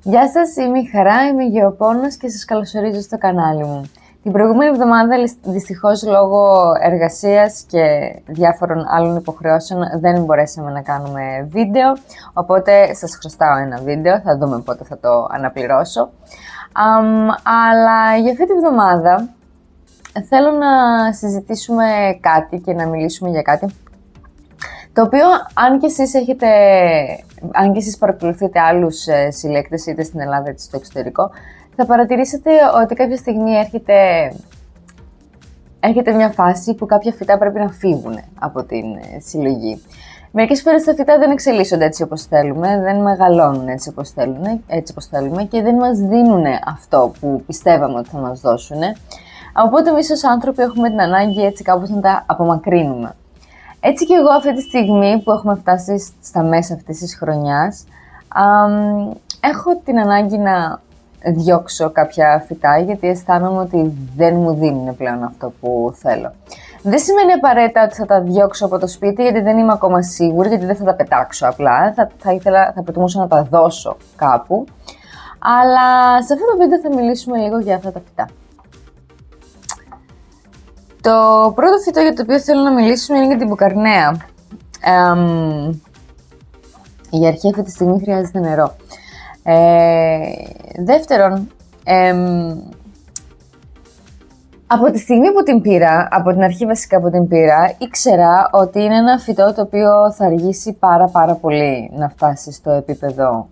Γεια σας, είμαι η Χαρά, είμαι γεωπόνος και σας καλωσορίζω στο κανάλι μου. Την προηγούμενη εβδομάδα, δυστυχώς λόγω εργασίας και διάφορων άλλων υποχρεώσεων, δεν μπορέσαμε να κάνουμε βίντεο, οπότε σας χρωστάω ένα βίντεο, θα δούμε πότε θα το αναπληρώσω. Αλλά για αυτή τη βδομάδα θέλω να συζητήσουμε κάτι και να μιλήσουμε για κάτι το οποίο, αν και εσείς παρακολουθείτε άλλους συλλέκτες είτε στην Ελλάδα είτε στο εξωτερικό, θα παρατηρήσετε ότι κάποια στιγμή έρχεται μια φάση που κάποια φυτά πρέπει να φύγουν από την συλλογή. Μερικές φορές τα φυτά δεν εξελίσσονται έτσι όπως θέλουμε, δεν μεγαλώνουν έτσι όπως θέλουμε και δεν μας δίνουν αυτό που πιστεύαμε ότι θα μας δώσουν. Οπότε εμείς ως άνθρωποι έχουμε την ανάγκη έτσι κάπως να τα απομακρύνουμε. Έτσι και εγώ αυτή τη στιγμή που έχουμε φτάσει στα μέσα αυτής της χρονιάς, έχω την ανάγκη να διώξω κάποια φυτά γιατί αισθάνομαι ότι δεν μου δίνουν πλέον αυτό που θέλω. Δεν σημαίνει απαραίτητα ότι θα τα διώξω από το σπίτι γιατί δεν είμαι ακόμα σίγουρη, γιατί δεν θα τα πετάξω απλά, θα προτιμούσα να τα δώσω κάπου. Αλλά σε αυτό το βίντεο θα μιλήσουμε λίγο για αυτά τα φυτά. Το πρώτο φυτό για το οποίο θέλω να μιλήσουμε είναι για την μπουκαρνέα. Για αρχή αυτή τη στιγμή χρειάζεται νερό. Δεύτερον, από τη στιγμή που την πήρα, από την αρχή βασικά που την πήρα, ήξερα ότι είναι ένα φυτό το οποίο θα αργήσει πάρα πολύ να φτάσει στο επίπεδο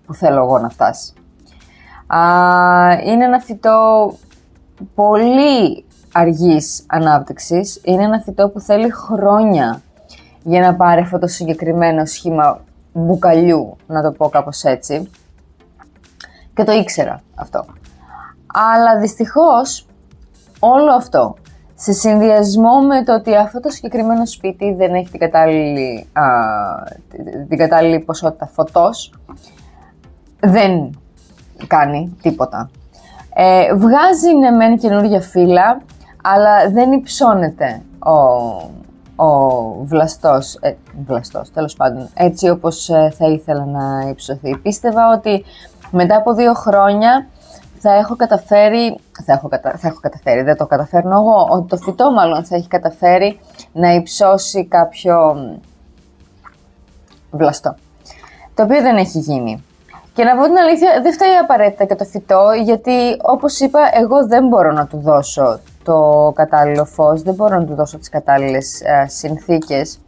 που θέλω εγώ να φτάσει. Είναι ένα φυτό πολύ αργής ανάπτυξης, είναι ένα φυτό που θέλει χρόνια για να πάρει αυτό το συγκεκριμένο σχήμα μπουκαλιού, να το πω κάπως έτσι, και το ήξερα αυτό. Αλλά δυστυχώς όλο αυτό, σε συνδυασμό με το ότι αυτό το συγκεκριμένο σπίτι δεν έχει την κατάλληλη ποσότητα φωτός, δεν κάνει τίποτα. Βγάζει ναι μεν καινούργια φύλλα, αλλά δεν υψώνεται ο βλαστός, τέλος πάντων, έτσι όπως θα ήθελα να υψωθεί. Πίστευα ότι μετά από 2 χρόνια θα έχω καταφέρει, δεν το καταφέρνω εγώ, ότι το φυτό μάλλον θα έχει καταφέρει να υψώσει κάποιο βλαστό, το οποίο δεν έχει γίνει. Και να πω την αλήθεια, δεν φταίει απαραίτητα και το φυτό, γιατί όπως είπα, εγώ δεν μπορώ να του δώσω το κατάλληλο φως, δεν μπορώ να του δώσω τις κατάλληλες συνθήκες.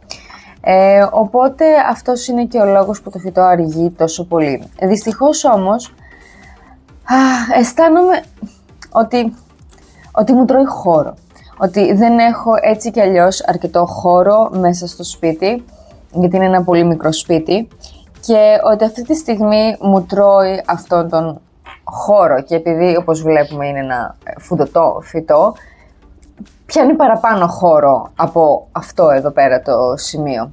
Οπότε αυτός είναι και ο λόγος που το φυτό αργεί τόσο πολύ. Δυστυχώς όμως, αισθάνομαι ότι μου τρώει χώρο. Ότι δεν έχω έτσι κι αλλιώς αρκετό χώρο μέσα στο σπίτι, γιατί είναι ένα πολύ μικρό σπίτι. Και ότι αυτή τη στιγμή μου τρώει αυτόν τον χώρο και επειδή όπως βλέπουμε είναι ένα φουντωτό φυτό, πιάνει παραπάνω χώρο από αυτό εδώ πέρα το σημείο.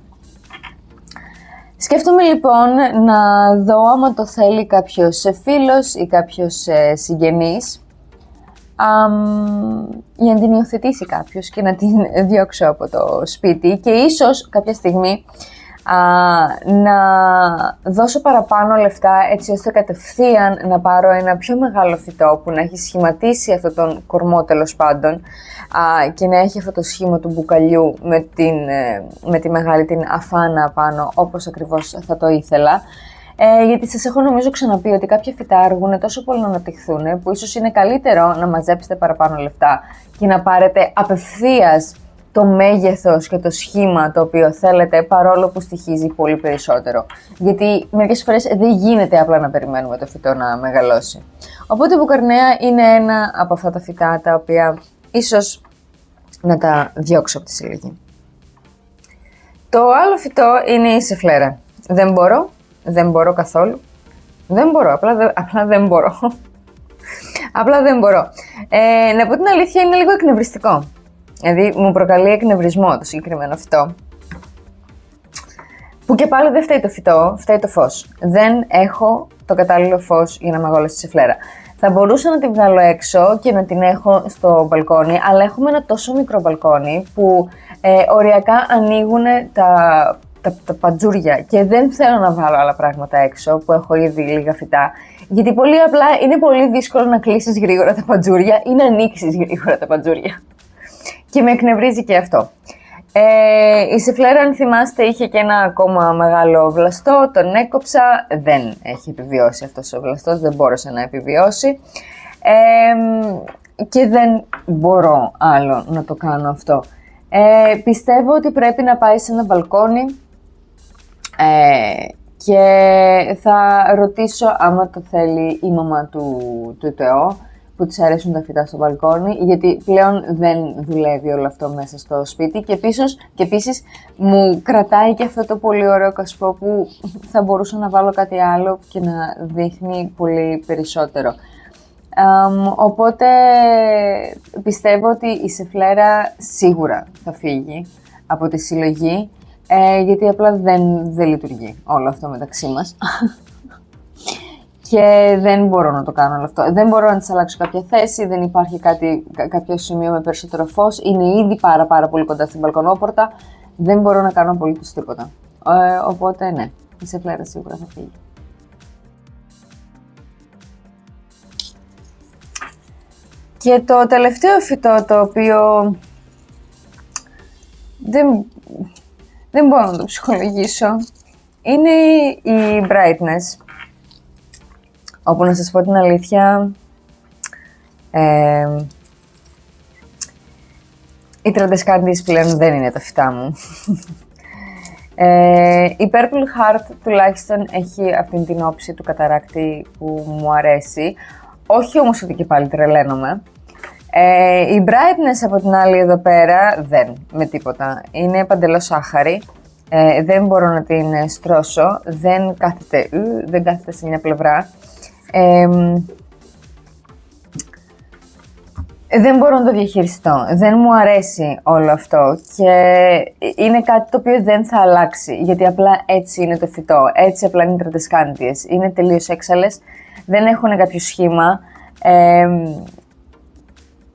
Σκέφτομαι λοιπόν να δω άμα το θέλει κάποιος φίλος ή κάποιος συγγενής για να την υιοθετήσει κάποιος και να την διώξω από το σπίτι και ίσως κάποια στιγμή να δώσω παραπάνω λεφτά έτσι ώστε κατευθείαν να πάρω ένα πιο μεγάλο φυτό που να έχει σχηματίσει αυτόν τον κορμό τέλος πάντων και να έχει αυτό το σχήμα του μπουκαλιού με τη μεγάλη την αφάνα πάνω όπως ακριβώς θα το ήθελα. Γιατί σας έχω νομίζω ξαναπεί ότι κάποια φυτά αργούν τόσο πολύ να αναπτυχθούν που ίσως είναι καλύτερο να μαζέψετε παραπάνω λεφτά και να πάρετε απευθείας το μέγεθος και το σχήμα το οποίο θέλετε, παρόλο που στοιχίζει πολύ περισσότερο. Γιατί μερικές φορές δεν γίνεται απλά να περιμένουμε το φυτό να μεγαλώσει. Οπότε η μπουκαρνέα είναι ένα από αυτά τα φυτά τα οποία ίσως να τα διώξω από τη συλλογή. Το άλλο φυτό είναι η σεφλέρα. Δεν μπορώ καθόλου. Δεν μπορώ, απλά δεν μπορώ. Απλά δεν μπορώ. Να πω την αλήθεια, είναι λίγο εκνευριστικό. Δηλαδή μου προκαλεί εκνευρισμό το συγκεκριμένο φυτό. Που και πάλι δεν φταίει το φυτό, φταίει το φως. Δεν έχω το κατάλληλο φως για να μεγαλώσει τη σεφλέρα. Θα μπορούσα να την βγάλω έξω και να την έχω στο μπαλκόνι, αλλά έχουμε ένα τόσο μικρό μπαλκόνι που οριακά ανοίγουν τα τα παντζούρια και δεν θέλω να βάλω άλλα πράγματα έξω που έχω ήδη λίγα φυτά. Γιατί πολύ απλά είναι πολύ δύσκολο να κλείσεις γρήγορα τα παντζούρια ή να ανοίξεις γρήγορα τα παντζούρια. Και με εκνευρίζει και αυτό. Η Σεφλέρα, αν θυμάστε, είχε και ένα ακόμα μεγάλο βλαστό, τον έκοψα, δεν έχει επιβιώσει αυτός ο βλαστός, δεν μπόρεσε να επιβιώσει και δεν μπορώ άλλο να το κάνω αυτό. Πιστεύω ότι πρέπει να πάει σε ένα μπαλκόνι και θα ρωτήσω άμα το θέλει η μαμά του Τεό, που της αρέσουν τα φυτά στο μπαλκόνι, γιατί πλέον δεν δουλεύει όλο αυτό μέσα στο σπίτι και επίσης μου κρατάει και αυτό το πολύ ωραίο κασπό που θα μπορούσα να βάλω κάτι άλλο και να δείχνει πολύ περισσότερο. Οπότε πιστεύω ότι η Σεφλέρα σίγουρα θα φύγει από τη συλλογή, γιατί απλά δεν λειτουργεί όλο αυτό μεταξύ μας. Και δεν μπορώ να το κάνω όλο αυτό. Δεν μπορώ να της αλλάξω κάποια θέση, δεν υπάρχει κάποιο σημείο με περισσότερο φως. Είναι ήδη πάρα πολύ κοντά στην μπαλκονόπορτα. Δεν μπορώ να κάνω απολύτως τίποτα. Οπότε ναι, η Σεφλέρα σίγουρα θα φύγει. Και το τελευταίο φυτό το οποίο δεν μπορώ να το ψυχολογήσω είναι η Brightness. Όπου να σας πω την αλήθεια, οι τραντεσκάντιες πλέον δεν είναι τα φυτά μου. Η Purple Heart τουλάχιστον έχει αυτήν την όψη του καταράκτη που μου αρέσει, όχι όμως ότι και πάλι τρελαίνομαι. Η Brightness από την άλλη εδώ πέρα δεν, με τίποτα. Είναι παντελώς σάχαρη. Δεν μπορώ να την στρώσω, δεν κάθεται σε μια πλευρά. Δεν μπορώ να το διαχειριστώ, δεν μου αρέσει όλο αυτό και είναι κάτι το οποίο δεν θα αλλάξει, γιατί απλά έτσι είναι το φυτό, έτσι απλά είναι οι τραντεσκάντιες, είναι τελείως έξαλλες, δεν έχουν κάποιο σχήμα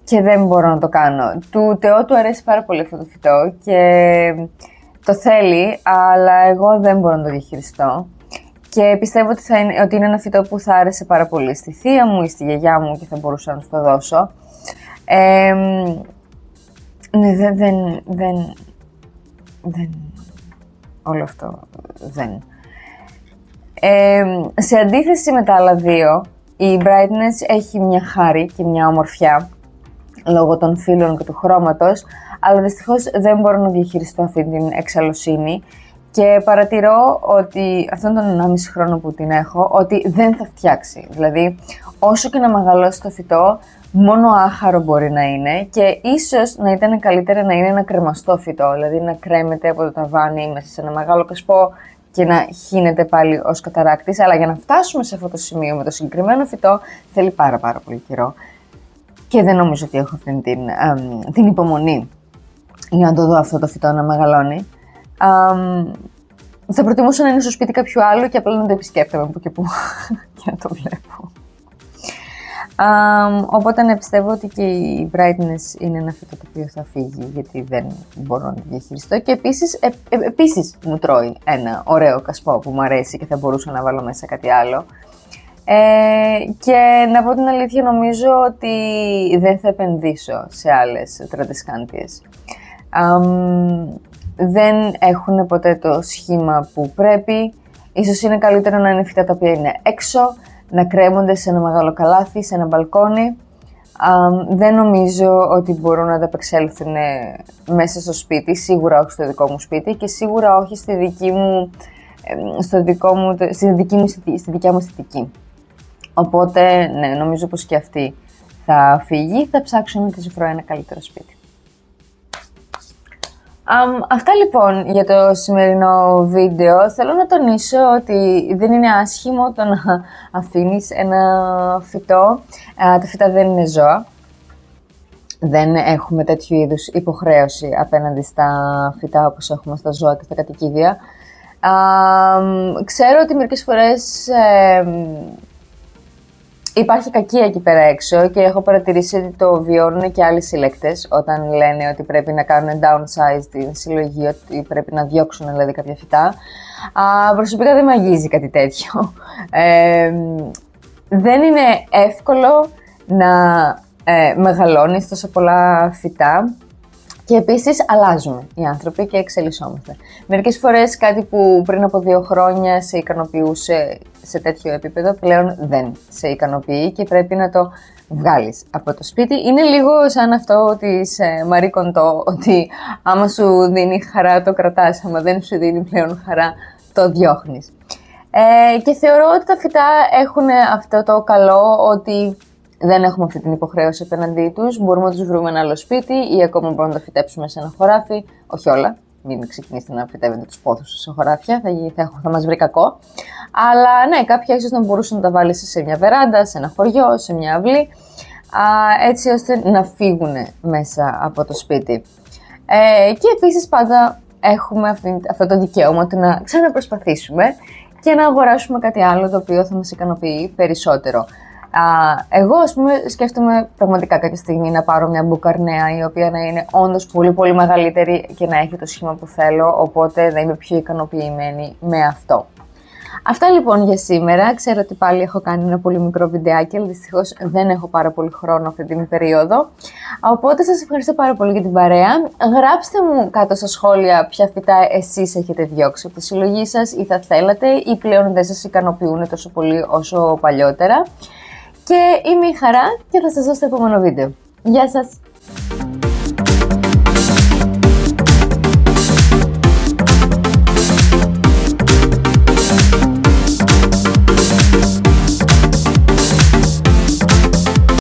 και δεν μπορώ να το κάνω. Του Τεό του αρέσει πάρα πολύ αυτό το φυτό και το θέλει, αλλά εγώ δεν μπορώ να το διαχειριστώ. Και πιστεύω ότι είναι ένα φυτό που θα άρεσε πάρα πολύ στη θεία μου ή στη γιαγιά μου και θα μπορούσα να σου το δώσω. Ναι, δεν, όλο αυτό δεν. Σε αντίθεση με τα άλλα δύο, η Brightness έχει μια χάρη και μια ομορφιά λόγω των φύλων και του χρώματος, αλλά δυστυχώς δεν μπορώ να διαχειριστώ αυτή την εξαλλοσύνη. Και παρατηρώ ότι αυτόν τον 1,5 χρόνο που την έχω, ότι δεν θα φτιάξει. Δηλαδή, όσο και να μεγαλώσει το φυτό, μόνο άχαρο μπορεί να είναι και ίσως να ήταν καλύτερα να είναι ένα κρεμαστό φυτό, δηλαδή να κρέμεται από το ταβάνι μέσα σε ένα μεγάλο κασπό και να χύνεται πάλι ως καταράκτης. Αλλά για να φτάσουμε σε αυτό το σημείο με το συγκεκριμένο φυτό, θέλει πάρα πολύ καιρό. Και δεν νομίζω ότι έχω αυτή την υπομονή για να το δω αυτό το φυτό να μεγαλώνει. Θα προτιμούσα να είναι στο σπίτι κάποιου άλλου και απλά να το επισκέπτομαι που και που και να το βλέπω. Οπότε ναι, πιστεύω ότι και η Brightness είναι ένα φυτό το οποίο θα φύγει, γιατί δεν μπορώ να το διαχειριστώ και επίσης μου τρώει ένα ωραίο κασπό που μου αρέσει και θα μπορούσα να βάλω μέσα κάτι άλλο. Και να πω την αλήθεια, νομίζω ότι δεν θα επενδύσω σε άλλες τραντεσκάντιες. Δεν έχουν ποτέ το σχήμα που πρέπει. Ίσως είναι καλύτερο να είναι φυτά τα οποία είναι έξω, να κρέμονται σε ένα μεγάλο καλάθι, σε ένα μπαλκόνι. Δεν νομίζω ότι μπορούν να ανταπεξέλθουν μέσα στο σπίτι, σίγουρα όχι στο δικό μου σπίτι και σίγουρα όχι στη δικιά μου αισθητική. Οπότε, ναι, νομίζω πως και αυτή θα φύγει, θα ψάξω να της βρω ένα καλύτερο σπίτι. Αυτά λοιπόν για το σημερινό βίντεο. Θέλω να τονίσω ότι δεν είναι άσχημο το να αφήνεις ένα φυτό. Τα φυτά δεν είναι ζώα. Δεν έχουμε τέτοιου είδους υποχρέωση απέναντι στα φυτά όπως έχουμε στα ζώα και στα κατοικίδια. Ξέρω ότι μερικές φορές υπάρχει κακία εκεί πέρα έξω και έχω παρατηρήσει ότι το βιώνουν και άλλοι συλλέκτες όταν λένε ότι πρέπει να κάνουν downsize την συλλογή, ότι πρέπει να διώξουν δηλαδή κάποια φυτά. Προσωπικά δεν με αγγίζει κάτι τέτοιο. Δεν είναι εύκολο να μεγαλώνεις τόσο πολλά φυτά. Και επίσης αλλάζουμε οι άνθρωποι και εξελισσόμαστε. Μερικές φορές κάτι που πριν από 2 χρόνια σε ικανοποιούσε σε τέτοιο επίπεδο, πλέον δεν σε ικανοποιεί και πρέπει να το βγάλεις από το σπίτι. Είναι λίγο σαν αυτό της Marie Kondo, ότι άμα σου δίνει χαρά το κρατάς, άμα δεν σου δίνει πλέον χαρά το διώχνεις. Και θεωρώ ότι τα φυτά έχουν αυτό το καλό ότι δεν έχουμε αυτή την υποχρέωση απέναντί τους. Μπορούμε να τους βρούμε ένα άλλο σπίτι ή ακόμα μπορούμε να τα φυτέψουμε σε ένα χωράφι. Όχι όλα. Μην ξεκινήσετε να φυτεύετε τους πόθους σε χωράφια, θα μας βρει κακό. Αλλά ναι, κάποια ίσως να μπορούσαν να τα βάλεις σε μια βεράντα, σε ένα χωριό, σε μια αυλή, έτσι ώστε να φύγουν μέσα από το σπίτι. Και επίσης πάντα έχουμε αυτό το δικαίωμα του να ξαναπροσπαθήσουμε και να αγοράσουμε κάτι άλλο το οποίο θα μας ικανοποιεί περισσότερο. Εγώ, ας πούμε, σκέφτομαι πραγματικά κάποια στιγμή να πάρω μια μπουκαρνέα η οποία να είναι όντως πολύ πολύ μεγαλύτερη και να έχει το σχήμα που θέλω, οπότε να είμαι πιο ικανοποιημένη με αυτό. Αυτά λοιπόν για σήμερα. Ξέρω ότι πάλι έχω κάνει ένα πολύ μικρό βιντεάκι, αλλά δυστυχώς δεν έχω πάρα πολύ χρόνο αυτή την περίοδο. Οπότε σας ευχαριστώ πάρα πολύ για την παρέα. Γράψτε μου κάτω στα σχόλια ποια φυτά εσείς έχετε διώξει από τη συλλογή σας ή θα θέλατε ή πλέον δεν σας ικανοποιούν τόσο πολύ όσο παλιότερα. Και είμαι η Χαρά και θα σας δω στο επόμενο βίντεο. Γεια σας!